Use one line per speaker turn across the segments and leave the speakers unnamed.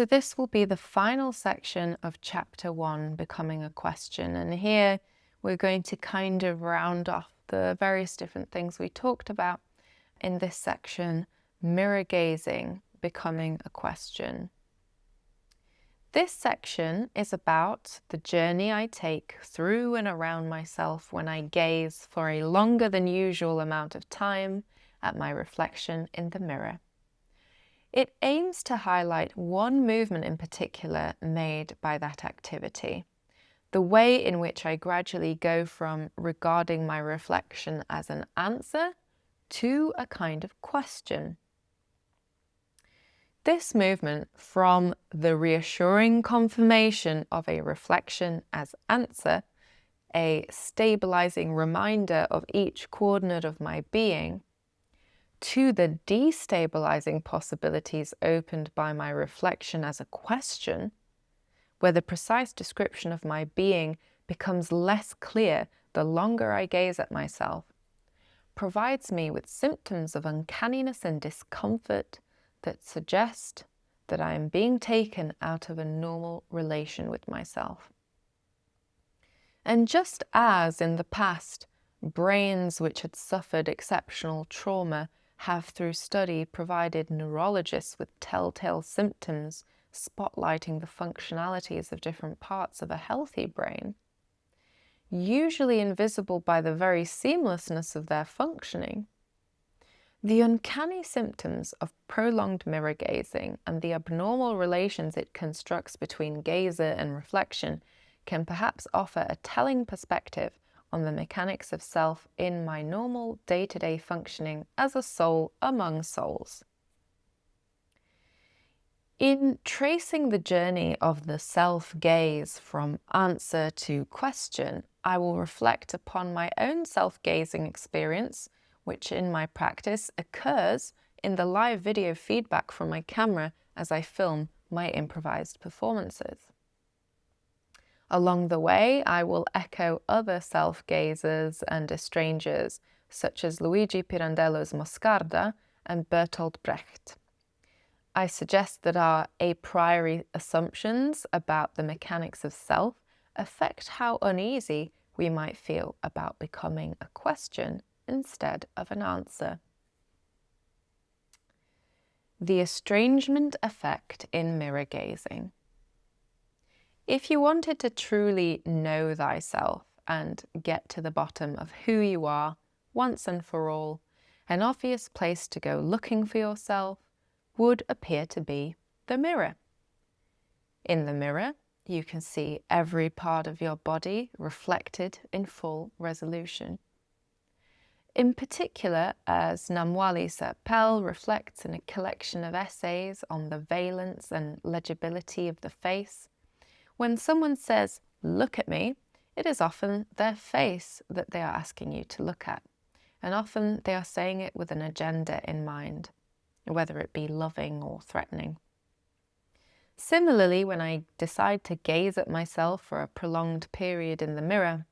So this will be the final section of chapter 1, Becoming a Question. And here we're going to kind of round off the various different things we talked about in this section, mirror gazing, becoming a question. This section is about the journey I take through and around myself when I gaze for a longer than usual amount of time at my reflection in the mirror. It aims to highlight one movement in particular made by that activity, the way in which I gradually go from regarding my reflection as an answer to a kind of question. This movement from the reassuring confirmation of a reflection as answer, a stabilizing reminder of each coordinate of my being, to the destabilizing possibilities opened by my reflection as a question, where the precise description of my being becomes less clear the longer I gaze at myself, provides me with symptoms of uncanniness and discomfort that suggest that I am being taken out of a normal relation with myself. And just as in the past, brains which had suffered exceptional trauma have through study provided neurologists with telltale symptoms spotlighting the functionalities of different parts of a healthy brain, usually invisible by the very seamlessness of their functioning, the uncanny symptoms of prolonged mirror gazing and the abnormal relations it constructs between gazer and reflection can perhaps offer a telling perspective on the mechanics of self in my normal day-to-day functioning as a soul among souls. In tracing the journey of the self-gaze from answer to question, I will reflect upon my own self-gazing experience, which in my practice occurs in the live video feedback from my camera as I film my improvised performances. Along the way, I will echo other self-gazers and estrangers, such as Luigi Pirandello's Moscarda and Bertolt Brecht. I suggest that our a priori assumptions about the mechanics of self affect how uneasy we might feel about becoming a question instead of an answer. The estrangement effect in mirror gazing. If you wanted to truly know thyself and get to the bottom of who you are once and for all, an obvious place to go looking for yourself would appear to be the mirror. In the mirror, you can see every part of your body reflected in full resolution. In particular, as Namwali Serpell reflects in a collection of essays on the valence and legibility of the face, when someone says, "Look at me," it is often their face that they are asking you to look at, and often they are saying it with an agenda in mind, whether it be loving or threatening. Similarly, when I decide to gaze at myself for a prolonged period in the mirror,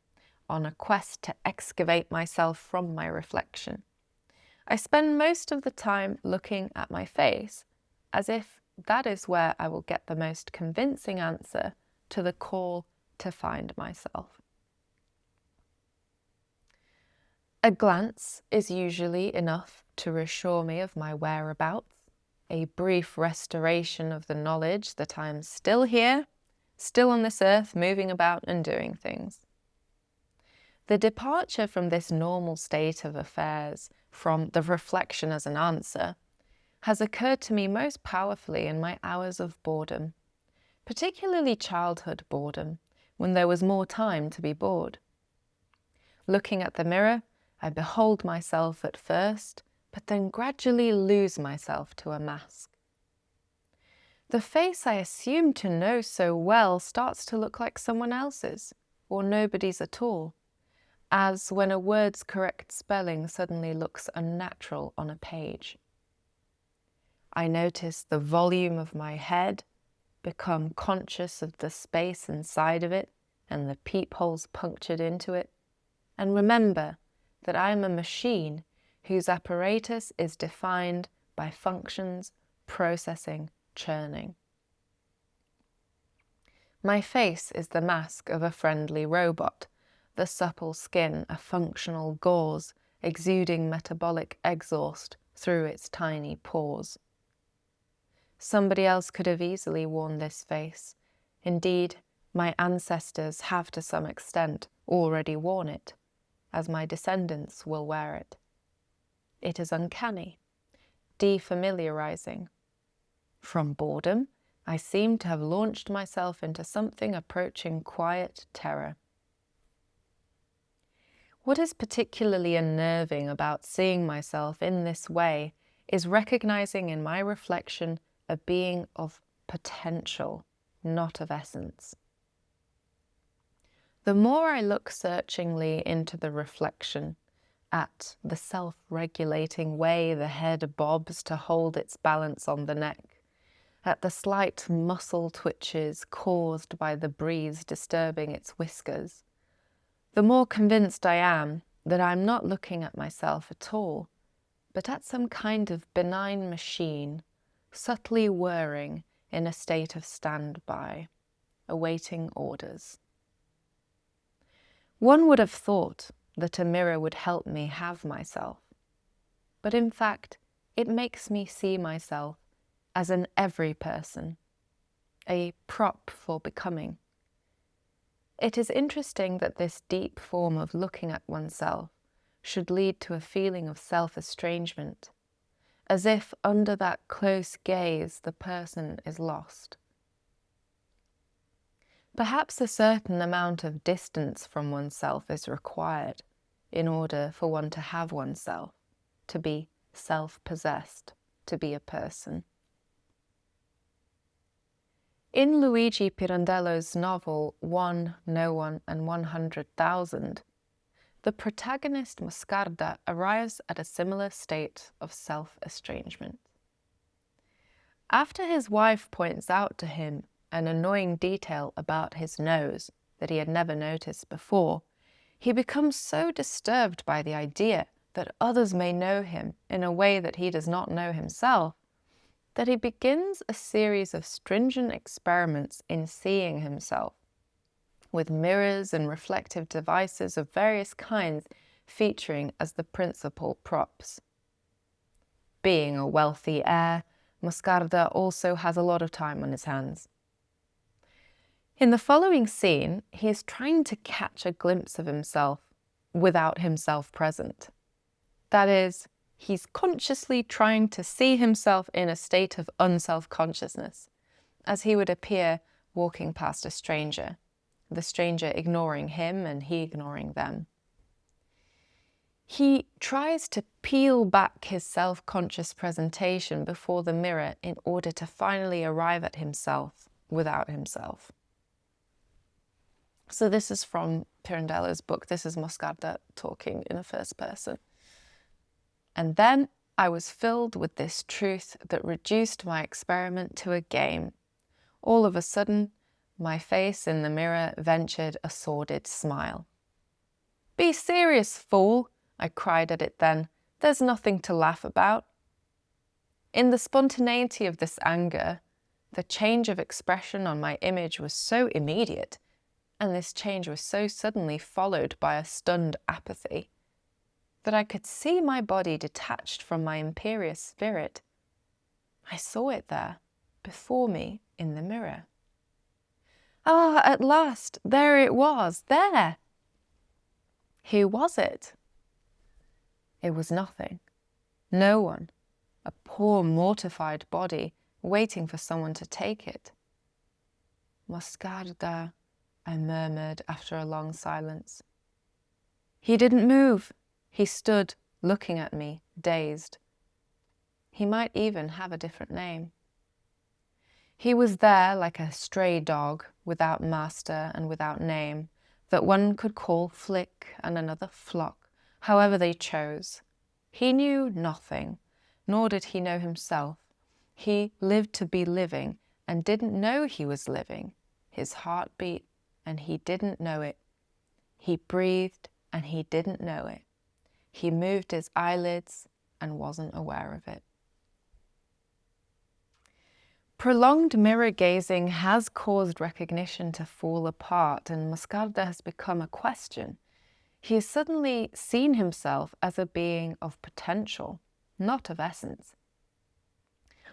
on a quest to excavate myself from my reflection, I spend most of the time looking at my face as if that is where I will get the most convincing answer to the call to find myself. A glance is usually enough to reassure me of my whereabouts, a brief restoration of the knowledge that I am still here, still on this earth, moving about and doing things. The departure from this normal state of affairs, from the reflection as an answer, has occurred to me most powerfully in my hours of boredom, particularly childhood boredom, when there was more time to be bored. Looking at the mirror, I behold myself at first, but then gradually lose myself to a mask. The face I assumed to know so well starts to look like someone else's, or nobody's at all, as when a word's correct spelling suddenly looks unnatural on a page. I notice the volume of my head, become conscious of the space inside of it and the peepholes punctured into it, and remember that I am a machine whose apparatus is defined by functions, processing, churning. My face is the mask of a friendly robot, the supple skin a functional gauze exuding metabolic exhaust through its tiny pores. Somebody else could have easily worn this face. Indeed, my ancestors have to some extent already worn it, as my descendants will wear it. It is uncanny, defamiliarizing. From boredom, I seem to have launched myself into something approaching quiet terror. What is particularly unnerving about seeing myself in this way is recognizing in my reflection a being of potential, not of essence. The more I look searchingly into the reflection, at the self-regulating way the head bobs to hold its balance on the neck, at the slight muscle twitches caused by the breeze disturbing its whiskers, the more convinced I am that I'm not looking at myself at all, but at some kind of benign machine, subtly whirring in a state of standby, awaiting orders. One would have thought that a mirror would help me have myself, but in fact, it makes me see myself as an every person, a prop for becoming. It is interesting that this deep form of looking at oneself should lead to a feeling of self-estrangement, as if under that close gaze the person is lost. Perhaps a certain amount of distance from oneself is required in order for one to have oneself, to be self-possessed, to be a person. In Luigi Pirandello's novel One, No One and 100,000, the protagonist Moscarda arrives at a similar state of self-estrangement. After his wife points out to him an annoying detail about his nose that he had never noticed before, he becomes so disturbed by the idea that others may know him in a way that he does not know himself, that he begins a series of stringent experiments in seeing himself, with mirrors and reflective devices of various kinds featuring as the principal props. Being a wealthy heir, Moscarda also has a lot of time on his hands. In the following scene, he is trying to catch a glimpse of himself without himself present. That is, he's consciously trying to see himself in a state of unself-consciousness, as he would appear walking past a stranger, the stranger ignoring him and he ignoring them. He tries to peel back his self-conscious presentation before the mirror in order to finally arrive at himself without himself. So this is from Pirandello's book. This is Moscarda talking in the first person. And then I was filled with this truth that reduced my experiment to a game. All of a sudden, my face in the mirror ventured a sordid smile. "Be serious, fool," I cried at it then. "There's nothing to laugh about." In the spontaneity of this anger, the change of expression on my image was so immediate, and this change was so suddenly followed by a stunned apathy, that I could see my body detached from my imperious spirit. I saw it there, before me, in the mirror. Ah, at last, there it was, there! Who was it? It was nothing, no one, a poor mortified body waiting for someone to take it. "Moscarda," I murmured after a long silence. He didn't move. He stood, looking at me, dazed. He might even have a different name. He was there like a stray dog, without master and without name, that one could call Flick and another Flock, however they chose. He knew nothing, nor did he know himself. He lived to be living and didn't know he was living. His heart beat and he didn't know it. He breathed and he didn't know it. He moved his eyelids and wasn't aware of it. Prolonged mirror gazing has caused recognition to fall apart, and Moscarda has become a question. He has suddenly seen himself as a being of potential, not of essence.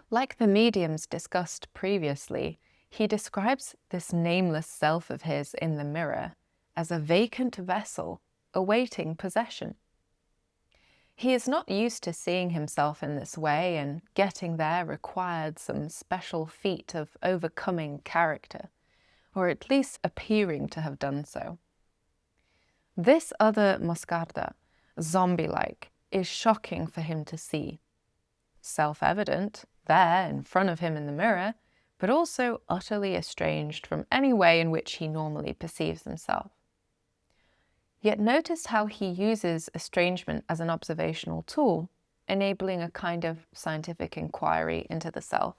Like the mediums discussed previously, he describes this nameless self of his in the mirror as a vacant vessel awaiting possession. He is not used to seeing himself in this way, and getting there required some special feat of overcoming character, or at least appearing to have done so. This other Moscarda, zombie-like, is shocking for him to see. Self-evident, there in front of him in the mirror, but also utterly estranged from any way in which he normally perceives himself. Yet notice how he uses estrangement as an observational tool, enabling a kind of scientific inquiry into the self.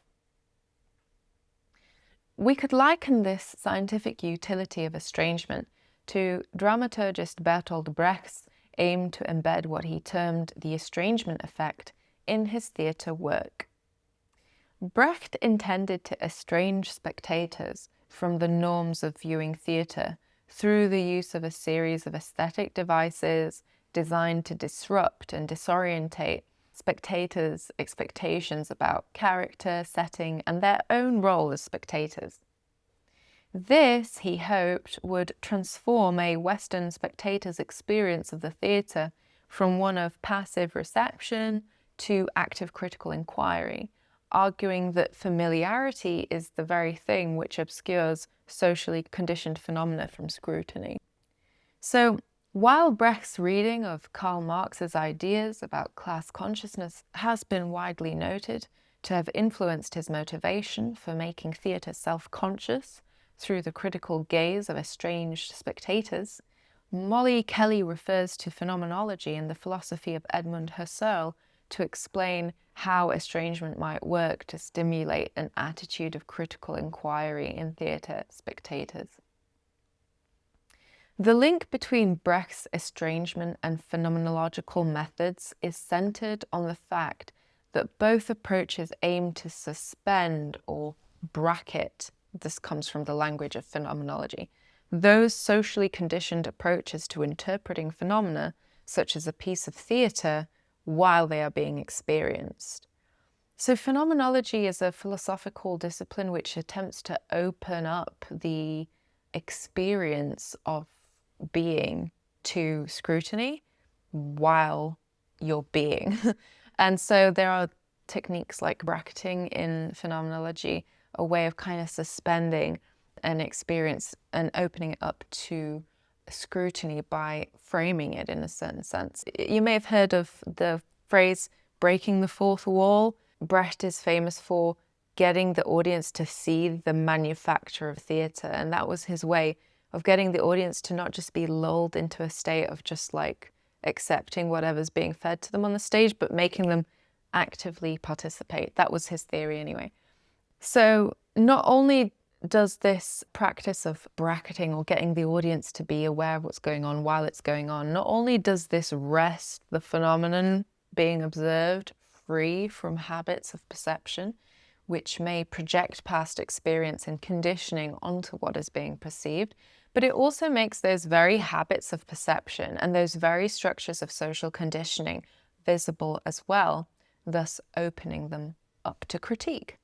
We could liken this scientific utility of estrangement to dramaturgist Bertolt Brecht's aim to embed what he termed the estrangement effect in his theatre work. Brecht intended to estrange spectators from the norms of viewing theatre through the use of a series of aesthetic devices designed to disrupt and disorientate spectators' expectations about character, setting, and their own role as spectators. This, he hoped, would transform a Western spectator's experience of the theatre from one of passive reception to active critical inquiry, arguing that familiarity is the very thing which obscures socially conditioned phenomena from scrutiny. So, while Brecht's reading of Karl Marx's ideas about class consciousness has been widely noted to have influenced his motivation for making theatre self-conscious through the critical gaze of estranged spectators, Molly Kelly refers to phenomenology and the philosophy of Edmund Husserl to explain how estrangement might work to stimulate an attitude of critical inquiry in theatre spectators. The link between Brecht's estrangement and phenomenological methods is centered on the fact that both approaches aim to suspend or bracket, this comes from the language of phenomenology, those socially conditioned approaches to interpreting phenomena, such as a piece of theatre, while they are being experienced. So phenomenology is a philosophical discipline which attempts to open up the experience of being to scrutiny while you're being. And so there are techniques like bracketing in phenomenology, a way of kind of suspending an experience and opening it up to scrutiny by framing it in a certain sense. You may have heard of the phrase breaking the fourth wall. Brecht is famous for getting the audience to see the manufacture of theatre, and that was his way of getting the audience to not just be lulled into a state of just like accepting whatever's being fed to them on the stage, but making them actively participate. That was his theory anyway. So not only does this practice of bracketing or getting the audience to be aware of what's going on while it's going on, not only does this wrest the phenomenon being observed free from habits of perception, which may project past experience and conditioning onto what is being perceived, but it also makes those very habits of perception and those very structures of social conditioning visible as well, thus opening them up to critique.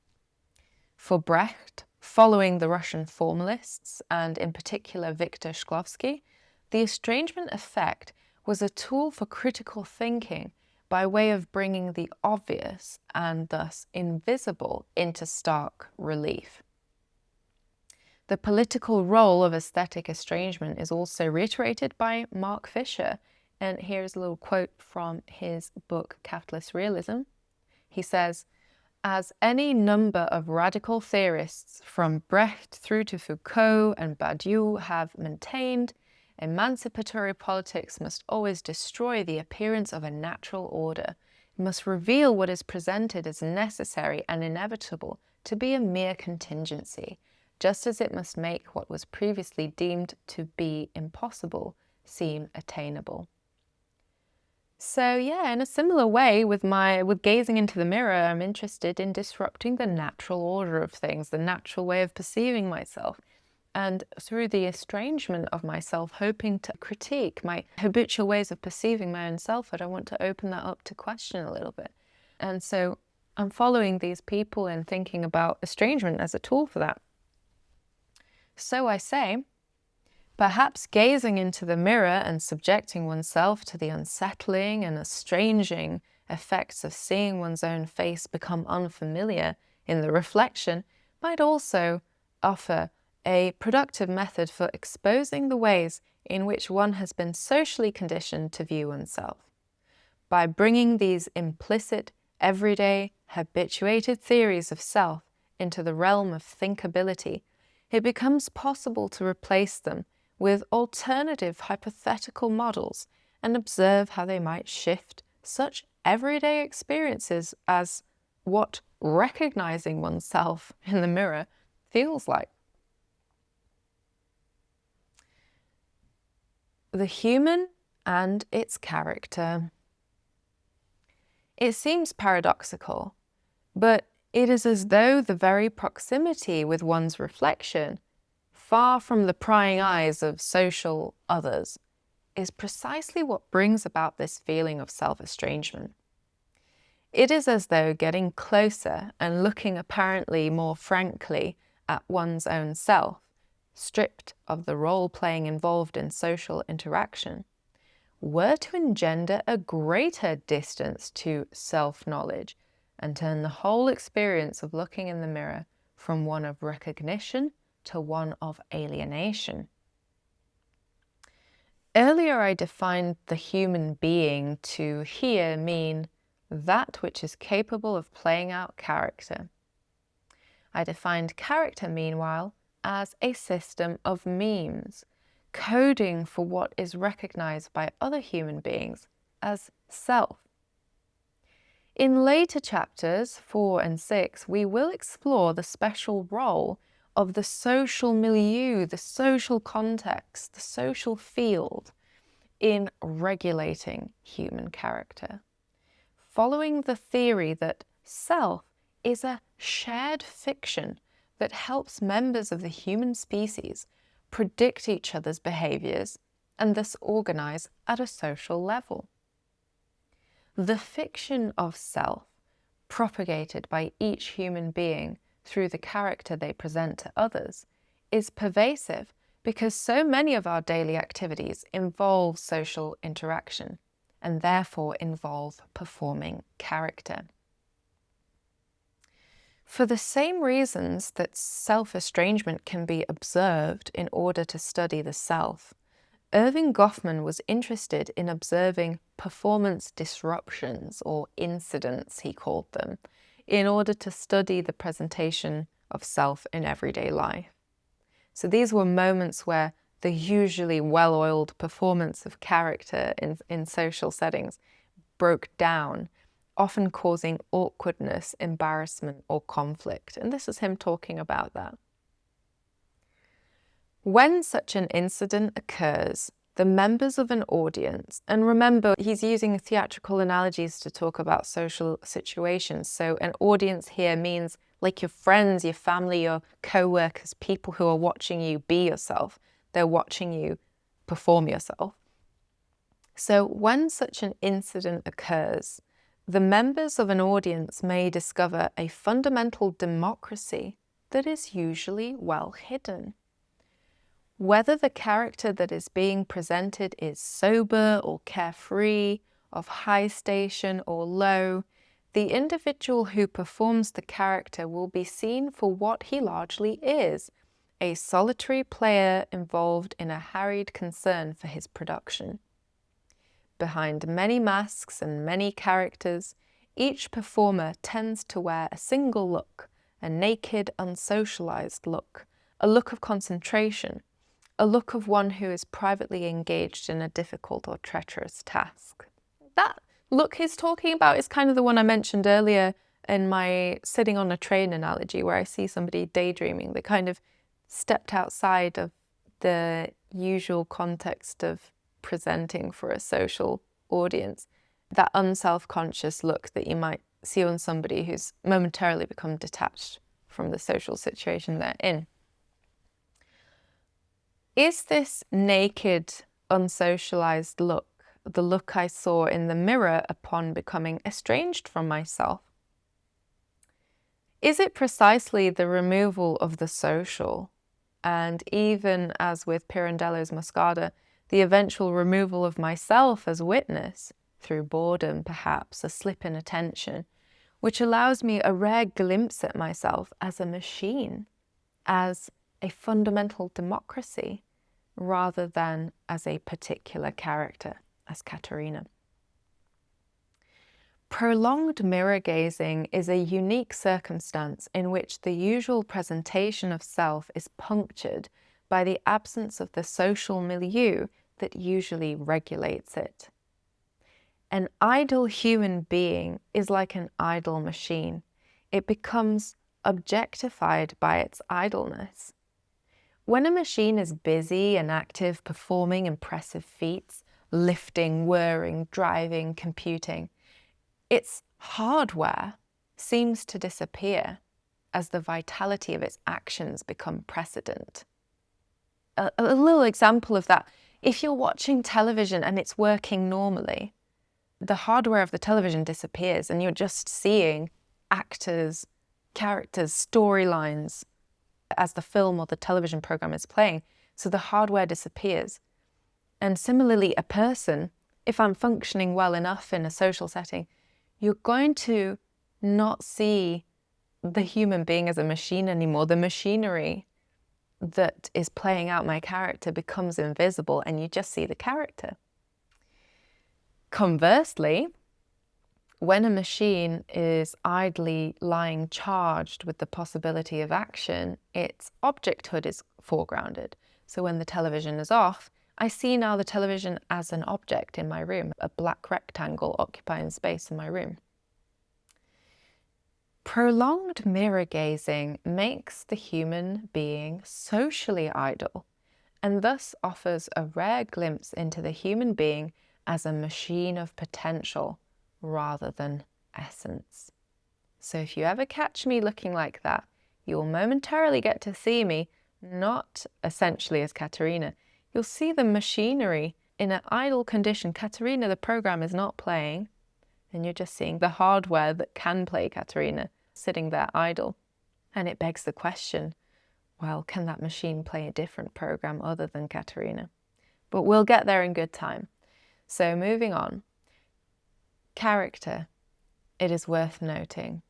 For Brecht, following the Russian formalists, and in particular Viktor Shklovsky, the estrangement effect was a tool for critical thinking by way of bringing the obvious and thus invisible into stark relief. The political role of aesthetic estrangement is also reiterated by Mark Fisher, and here's a little quote from his book Capitalist Realism. He says, "As any number of radical theorists from Brecht through to Foucault and Badiou have maintained, emancipatory politics must always destroy the appearance of a natural order. It must reveal what is presented as necessary and inevitable to be a mere contingency, just as it must make what was previously deemed to be impossible seem attainable." So yeah, in a similar way with gazing into the mirror, I'm interested in disrupting the natural order of things, the natural way of perceiving myself. And through the estrangement of myself, hoping to critique my habitual ways of perceiving my own selfhood, I want to open that up to question a little bit. And so I'm following these people and thinking about estrangement as a tool for that. So I say, perhaps gazing into the mirror and subjecting oneself to the unsettling and estranging effects of seeing one's own face become unfamiliar in the reflection might also offer a productive method for exposing the ways in which one has been socially conditioned to view oneself. By bringing these implicit, everyday, habituated theories of self into the realm of thinkability, it becomes possible to replace them with alternative hypothetical models and observe how they might shift such everyday experiences as what recognizing oneself in the mirror feels like. The human and its character. It seems paradoxical, but it is as though the very proximity with one's reflection, far from the prying eyes of social others, is precisely what brings about this feeling of self-estrangement. It is as though getting closer and looking apparently more frankly at one's own self, stripped of the role-playing involved in social interaction, were to engender a greater distance to self-knowledge and turn the whole experience of looking in the mirror from one of recognition to one of alienation. Earlier I defined the human being to here mean that which is capable of playing out character. I defined character, meanwhile, as a system of memes, coding for what is recognized by other human beings as self. In later chapters 4 and 6, we will explore the special role of the social milieu, the social context, the social field in regulating human character, following the theory that self is a shared fiction that helps members of the human species predict each other's behaviors and thus organize at a social level. The fiction of self, propagated by each human being through the character they present to others, is pervasive because so many of our daily activities involve social interaction and therefore involve performing character. For the same reasons that self-estrangement can be observed in order to study the self, Erving Goffman was interested in observing performance disruptions, or incidents he called them, in order to study the presentation of self in everyday life. So these were moments where the usually well-oiled performance of character in social settings broke down, often causing awkwardness, embarrassment, or conflict. And this is him talking about that. When such an incident occurs, the members of an audience, and remember, he's using theatrical analogies to talk about social situations. So an audience here means like your friends, your family, your co-workers, people who are watching you be yourself. They're watching you perform yourself. So when such an incident occurs, the members of an audience may discover a fundamental democracy that is usually well hidden. Whether the character that is being presented is sober or carefree, of high station or low, the individual who performs the character will be seen for what he largely is, a solitary player involved in a harried concern for his production. Behind many masks and many characters, each performer tends to wear a single look, a naked, unsocialized look, a look of concentration, a look of one who is privately engaged in a difficult or treacherous task. That look he's talking about is kind of the one I mentioned earlier in my sitting on a train analogy, where I see somebody daydreaming. They kind of stepped outside of the usual context of presenting for a social audience that unself-conscious look that you might see on somebody who's momentarily become detached from the social situation they're in. Is this naked, unsocialized look the look I saw in the mirror upon becoming estranged from myself? Is it precisely the removal of the social, and even as with Pirandello's Moscada, the eventual removal of myself as witness, through boredom perhaps, a slip in attention, which allows me a rare glimpse at myself as a machine, as a fundamental democracy, rather than as a particular character, as Katarina? Prolonged mirror gazing is a unique circumstance in which the usual presentation of self is punctured by the absence of the social milieu that usually regulates it. An idle human being is like an idle machine. It becomes objectified by its idleness. When a machine is busy and active, performing impressive feats, lifting, whirring, driving, computing, its hardware seems to disappear as the vitality of its actions become precedent. A little example of that, if you're watching television and it's working normally, the hardware of the television disappears and you're just seeing actors, characters, storylines as the film or the television program is playing. So the hardware disappears. And similarly, a person, if I'm functioning well enough in a social setting, you're going to not see the human being as a machine anymore. The machinery that is playing out my character becomes invisible and you just see the character. Conversely, when a machine is idly lying charged with the possibility of action, its objecthood is foregrounded. So when the television is off, I see now the television as an object in my room, a black rectangle occupying space in my room. Prolonged mirror gazing makes the human being socially idle and thus offers a rare glimpse into the human being as a machine of potential rather than essence. So if you ever catch me looking like that, you'll momentarily get to see me not essentially as Katarina. You'll see the machinery in an idle condition. Katarina, the program, is not playing, and you're just seeing the hardware that can play Katarina sitting there idle. And it begs the question, well, can that machine play a different program other than Katarina? But we'll get there in good time. So moving on. Character, it is worth noting,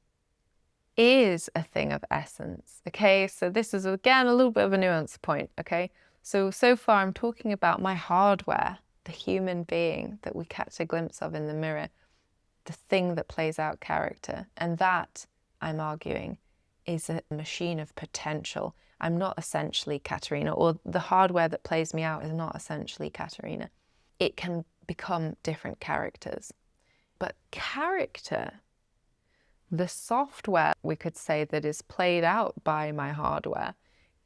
is a thing of essence. Okay, so this is again a little bit of a nuance point. Okay, so far I'm talking about my hardware, the human being that we catch a glimpse of in the mirror, the thing that plays out character, and that, I'm arguing, is a machine of potential. I'm not essentially Katarina, or the hardware that plays me out is not essentially Katarina. It can become different characters. But character, the software, we could say, that is played out by my hardware,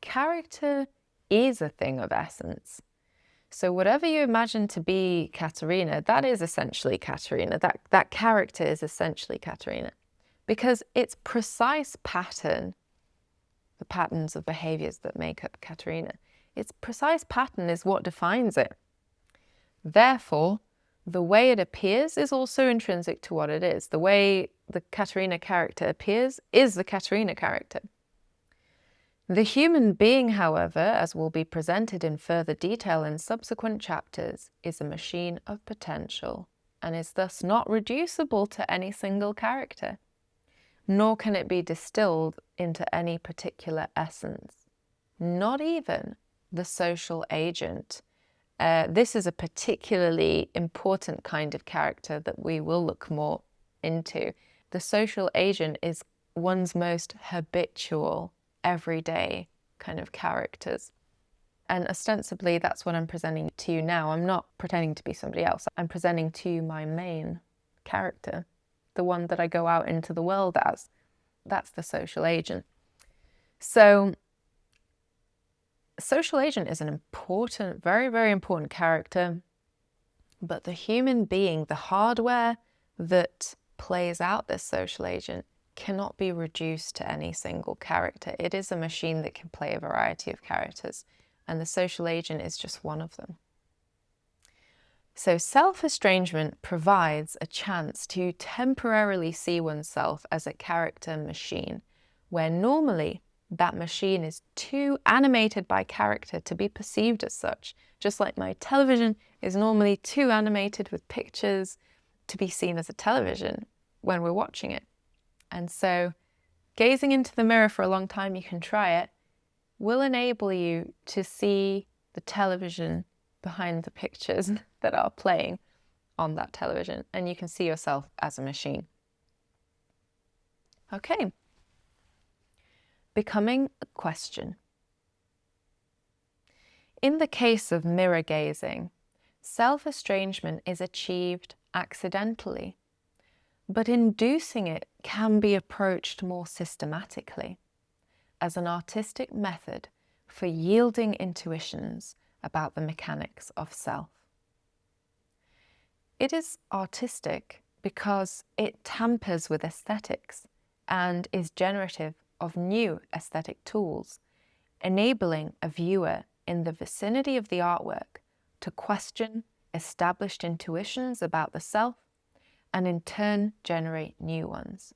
character is a thing of essence. So whatever you imagine to be Katarina, that is essentially Katarina. That character is essentially Katarina. Because its precise pattern, the patterns of behaviors that make up Katarina, its precise pattern is what defines it. Therefore, the way it appears is also intrinsic to what it is. The way the Katarina character appears is the Katarina character. The human being, however, as will be presented in further detail in subsequent chapters, is a machine of potential and is thus not reducible to any single character, nor can it be distilled into any particular essence, not even the social agent. This is a particularly important kind of character that we will look more into. The social agent is one's most habitual, everyday kind of characters. And ostensibly, that's what I'm presenting to you now. I'm not pretending to be somebody else. I'm presenting to you my main character, the one that I go out into the world as. That's the social agent. So, social agent is an important, very, very important character. But the human being, the hardware that plays out this social agent, cannot be reduced to any single character. It is a machine that can play a variety of characters, and the social agent is just one of them. So self-estrangement provides a chance to temporarily see oneself as a character machine, where normally that machine is too animated by character to be perceived as such, just like my television is normally too animated with pictures to be seen as a television when we're watching it. And so gazing into the mirror for a long time, you can try it, will enable you to see the television behind the pictures that are playing on that television, and you can see yourself as a machine. Okay. Becoming a question. In the case of mirror gazing, self-estrangement is achieved accidentally, but inducing it can be approached more systematically as an artistic method for yielding intuitions about the mechanics of self. It is artistic because it tampers with aesthetics and is generative of new aesthetic tools, enabling a viewer in the vicinity of the artwork to question established intuitions about the self and in turn generate new ones.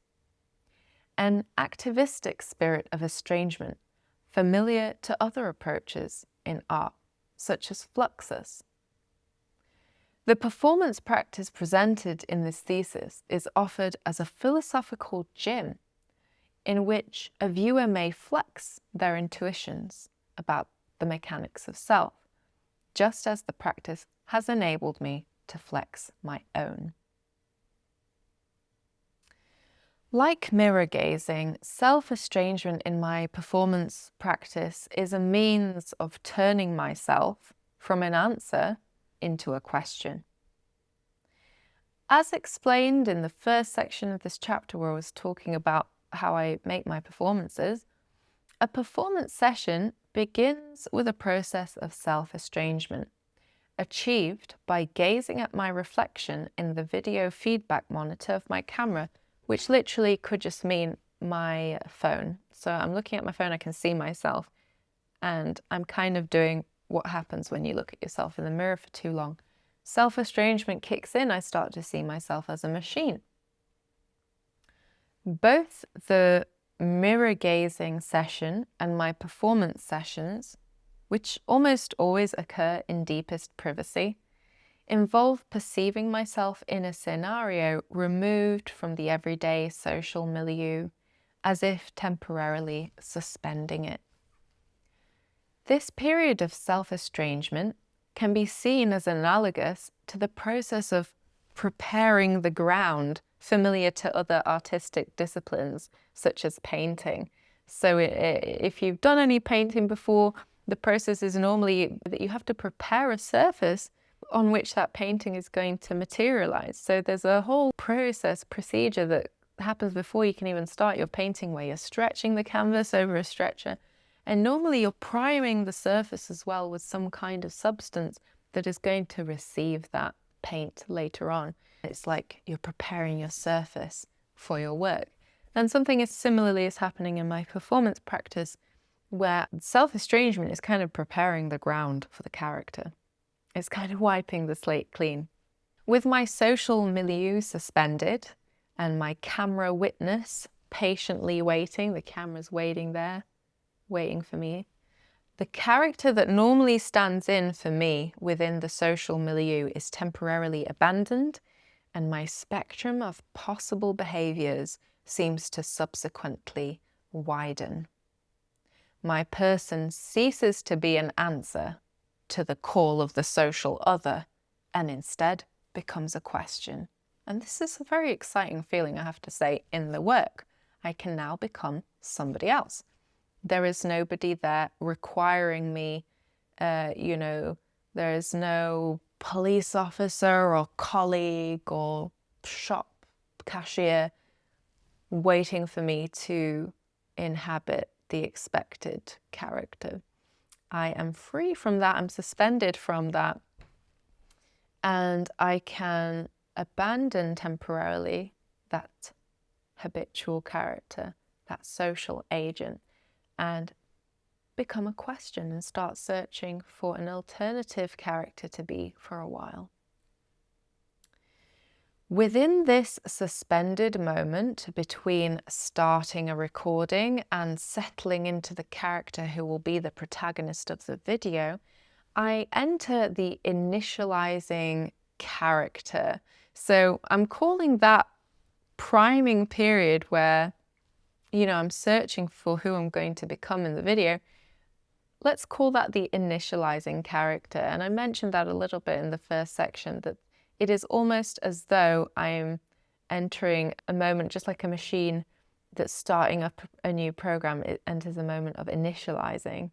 An activistic spirit of estrangement, familiar to other approaches in art, such as fluxus. The performance practice presented in this thesis is offered as a philosophical gym in which a viewer may flex their intuitions about the mechanics of self, just as the practice has enabled me to flex my own. Like mirror gazing, self-estrangement in my performance practice is a means of turning myself from an answer into a question. As explained in the first section of this chapter where I was talking about how I make my performances, a performance session begins with a process of self-estrangement, achieved by gazing at my reflection in the video feedback monitor of my camera, which literally could just mean my phone. So I'm looking at my phone, I can see myself, and I'm kind of doing what happens when you look at yourself in the mirror for too long. Self-estrangement kicks in, I start to see myself as a machine. Both the mirror gazing session and my performance sessions, which almost always occur in deepest privacy, involve perceiving myself in a scenario removed from the everyday social milieu, as if temporarily suspending it. This period of self-estrangement can be seen as analogous to the process of preparing the ground familiar to other artistic disciplines, such as painting. So if you've done any painting before, the process is normally that you have to prepare a surface on which that painting is going to materialize. So there's a whole procedure that happens before you can even start your painting, where you're stretching the canvas over a stretcher. And normally you're priming the surface as well with some kind of substance that is going to receive that paint later on. It's like you're preparing your surface for your work. And something similarly is happening in my performance practice, where self-estrangement is kind of preparing the ground for the character. It's kind of wiping the slate clean. With my social milieu suspended and my camera witness patiently waiting, the camera's waiting there, waiting for me, the character that normally stands in for me within the social milieu is temporarily abandoned, and my spectrum of possible behaviors seems to subsequently widen. My person ceases to be an answer to the call of the social other, and instead becomes a question. And this is a very exciting feeling, I have to say, in the work. I can now become somebody else. There is nobody there requiring me, there is no police officer or colleague or shop cashier waiting for me to inhabit the expected character. I am free from that, I'm suspended from that, And I can abandon temporarily that habitual character, that social agent, and become a question and start searching for an alternative character to be for a while. Within this suspended moment between starting a recording and settling into the character who will be the protagonist of the video, I enter the initializing character. So I'm calling that priming period where, I'm searching for who I'm going to become in the video. Let's call that the initializing character. And I mentioned that a little bit in the first section, that it is almost as though I'm entering a moment, just like a machine that's starting up a new program, it enters a moment of initializing.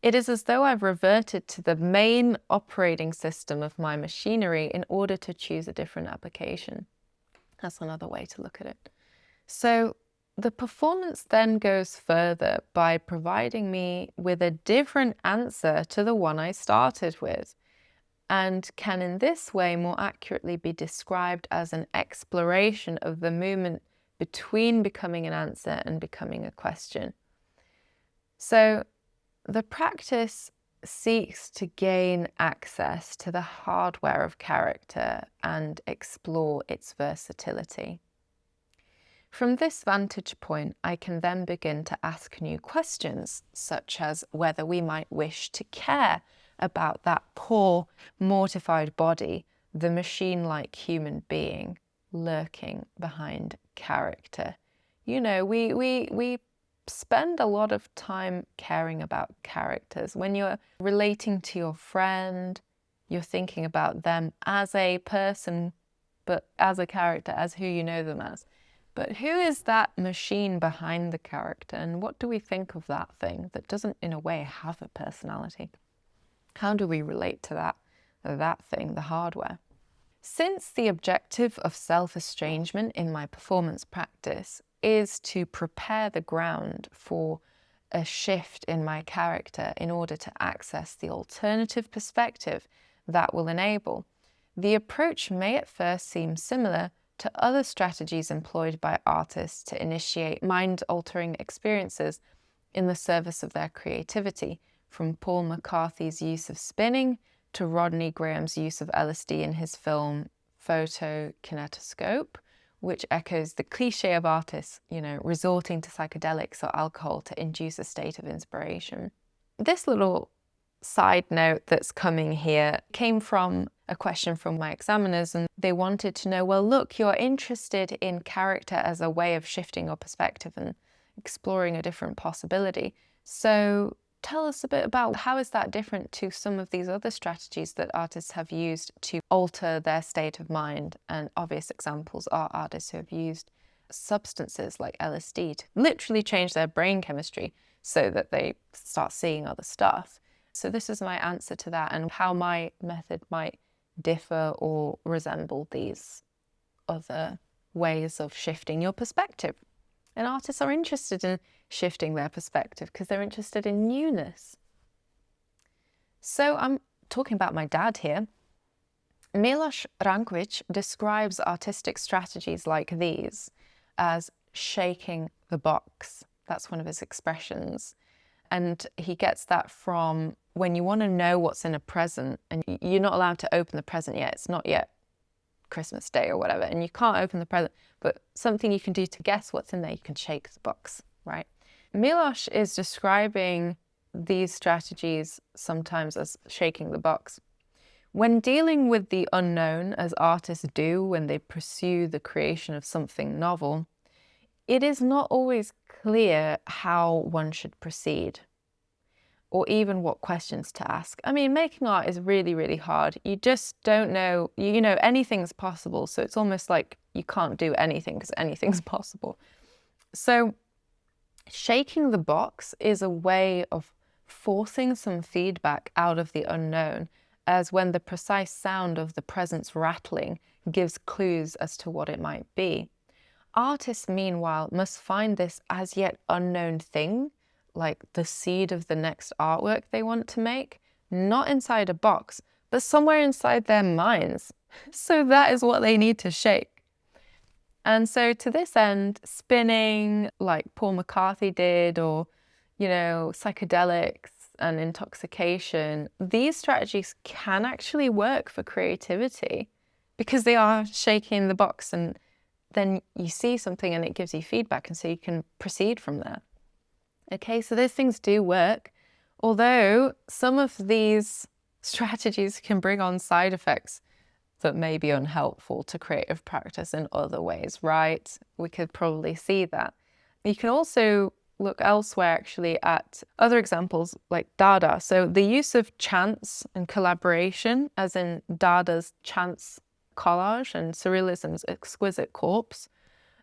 It is as though I've reverted to the main operating system of my machinery in order to choose a different application. That's another way to look at it. So the performance then goes further by providing me with a different answer to the one I started with, and can in this way more accurately be described as an exploration of the movement between becoming an answer and becoming a question. So the practice seeks to gain access to the hardware of character and explore its versatility. From this vantage point, I can then begin to ask new questions, such as whether we might wish to care about that poor, mortified body, the machine-like human being lurking behind character. We spend a lot of time caring about characters. When you're relating to your friend, you're thinking about them as a person, but as a character, as who you know them as. But who is that machine behind the character, and what do we think of that thing that doesn't, in a way, have a personality? How do we relate to that thing, the hardware? Since the objective of self-estrangement in my performance practice is to prepare the ground for a shift in my character in order to access the alternative perspective that will enable, the approach may at first seem similar to other strategies employed by artists to initiate mind-altering experiences in the service of their creativity, from Paul McCarthy's use of spinning to Rodney Graham's use of LSD in his film Photokinetoscope, which echoes the cliche of artists, resorting to psychedelics or alcohol to induce a state of inspiration. This little side note that's coming here came from a question from my examiners, and they wanted to know, well, look, you're interested in character as a way of shifting your perspective and exploring a different possibility. So tell us a bit about how is that different to some of these other strategies that artists have used to alter their state of mind? And obvious examples are artists who have used substances like LSD to literally change their brain chemistry so that they start seeing other stuff. So this is my answer to that, and how my method might differ or resemble these other ways of shifting your perspective. And artists are interested in shifting their perspective because they're interested in newness. So I'm talking about my dad here. Miloš Ranković describes artistic strategies like these as shaking the box. That's one of his expressions. And he gets that from when you want to know what's in a present and you're not allowed to open the present yet. It's not yet Christmas Day or whatever, and you can't open the present, but something you can do to guess what's in there, you can shake the box, right? Miloš is describing these strategies sometimes as shaking the box. When dealing with the unknown, as artists do when they pursue the creation of something novel, it is not always clear how one should proceed, or even what questions to ask. I mean, making art is really, really hard. You just don't know, anything's possible. So it's almost like you can't do anything because anything's possible. So shaking the box is a way of forcing some feedback out of the unknown, as when the precise sound of the present's rattling gives clues as to what it might be. Artists, meanwhile, must find this as yet unknown thing, like the seed of the next artwork they want to make, not inside a box, but somewhere inside their minds. So that is what they need to shake. And so to this end, spinning like Paul McCarthy did, or, psychedelics and intoxication, these strategies can actually work for creativity because they are shaking the box, and then you see something and it gives you feedback, and so you can proceed from there. Okay, so those things do work, although some of these strategies can bring on side effects that may be unhelpful to creative practice in other ways, right? We could probably see that. You can also look elsewhere actually at other examples like Dada. So the use of chance and collaboration, as in Dada's chance collage and Surrealism's exquisite corpse.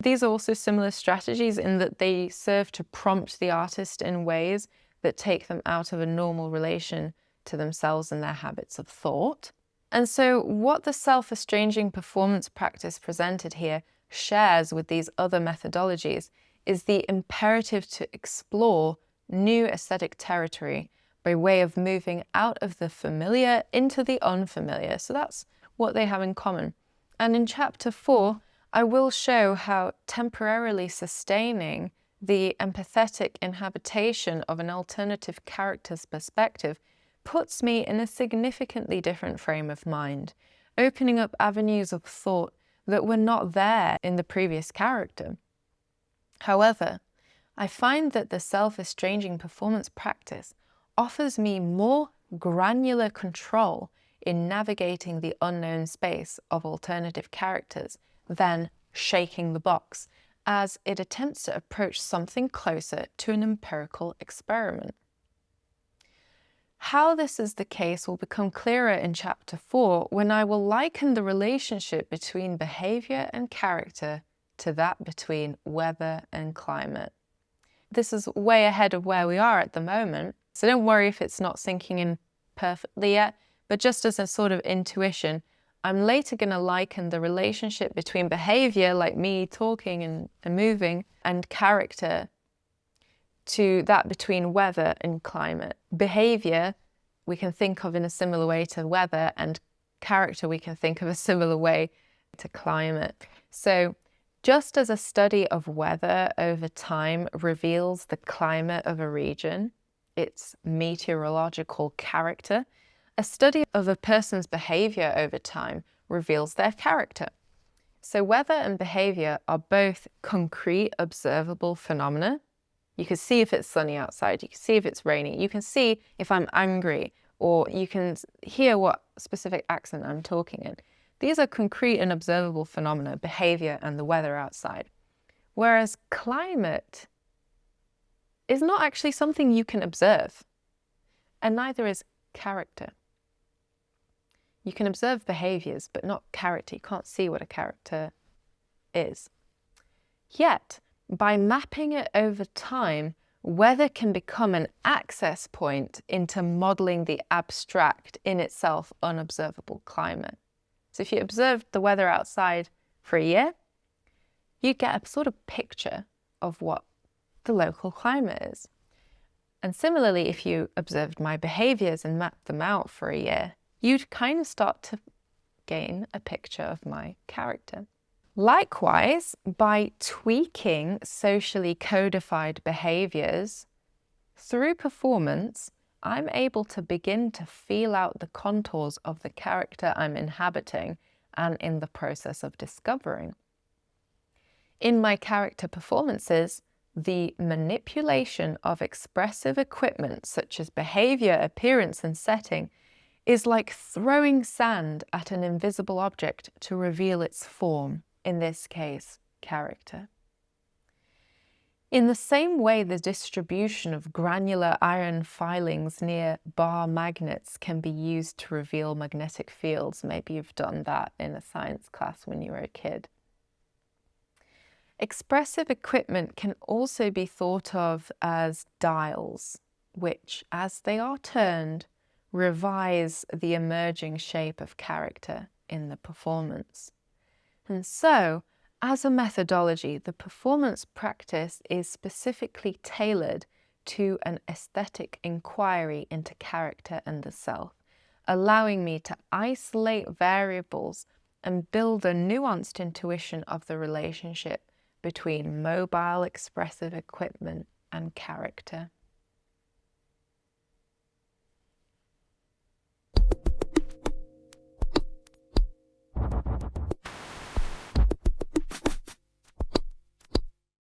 These are also similar strategies in that they serve to prompt the artist in ways that take them out of a normal relation to themselves and their habits of thought. And so what the self-estranging performance practice presented here shares with these other methodologies is the imperative to explore new aesthetic territory by way of moving out of the familiar into the unfamiliar. So that's what they have in common. And in chapter 4, I will show how temporarily sustaining the empathetic inhabitation of an alternative character's perspective puts me in a significantly different frame of mind, opening up avenues of thought that were not there in the previous character. However, I find that the self-estranging performance practice offers me more granular control in navigating the unknown space of alternative characters than shaking the box, as it attempts to approach something closer to an empirical experiment. How this is the case will become clearer in chapter 4 when I will liken the relationship between behavior and character to that between weather and climate. This is way ahead of where we are at the moment, so don't worry if it's not sinking in perfectly yet, but just as a sort of intuition, I'm later going to liken the relationship between behavior, like me talking and moving, and character to that between weather and climate. Behavior we can think of in a similar way to weather, and character we can think of a similar way to climate. So just as a study of weather over time reveals the climate of a region, its meteorological character, a study of a person's behavior over time reveals their character. So weather and behavior are both concrete, observable phenomena. You can see if it's sunny outside, you can see if it's rainy, you can see if I'm angry, or you can hear what specific accent I'm talking in. These are concrete and observable phenomena, behavior and the weather outside. Whereas climate is not actually something you can observe, and neither is character. You can observe behaviors, but not character. You can't see what a character is. Yet, by mapping it over time, weather can become an access point into modeling the abstract, in itself unobservable climate. So if you observed the weather outside for a year, you get a sort of picture of what the local climate is. And similarly, if you observed my behaviors and mapped them out for a year, you'd kind of start to gain a picture of my character. Likewise, by tweaking socially codified behaviors through performance, I'm able to begin to feel out the contours of the character I'm inhabiting and in the process of discovering. In my character performances, the manipulation of expressive equipment such as behavior, appearance, and setting is like throwing sand at an invisible object to reveal its form, in this case, character. In the same way, the distribution of granular iron filings near bar magnets can be used to reveal magnetic fields. Maybe you've done that in a science class when you were a kid. Expressive equipment can also be thought of as dials, which, as they are turned, revise the emerging shape of character in the performance. And so, as a methodology, the performance practice is specifically tailored to an aesthetic inquiry into character and the self, allowing me to isolate variables and build a nuanced intuition of the relationship between mobile expressive equipment and character.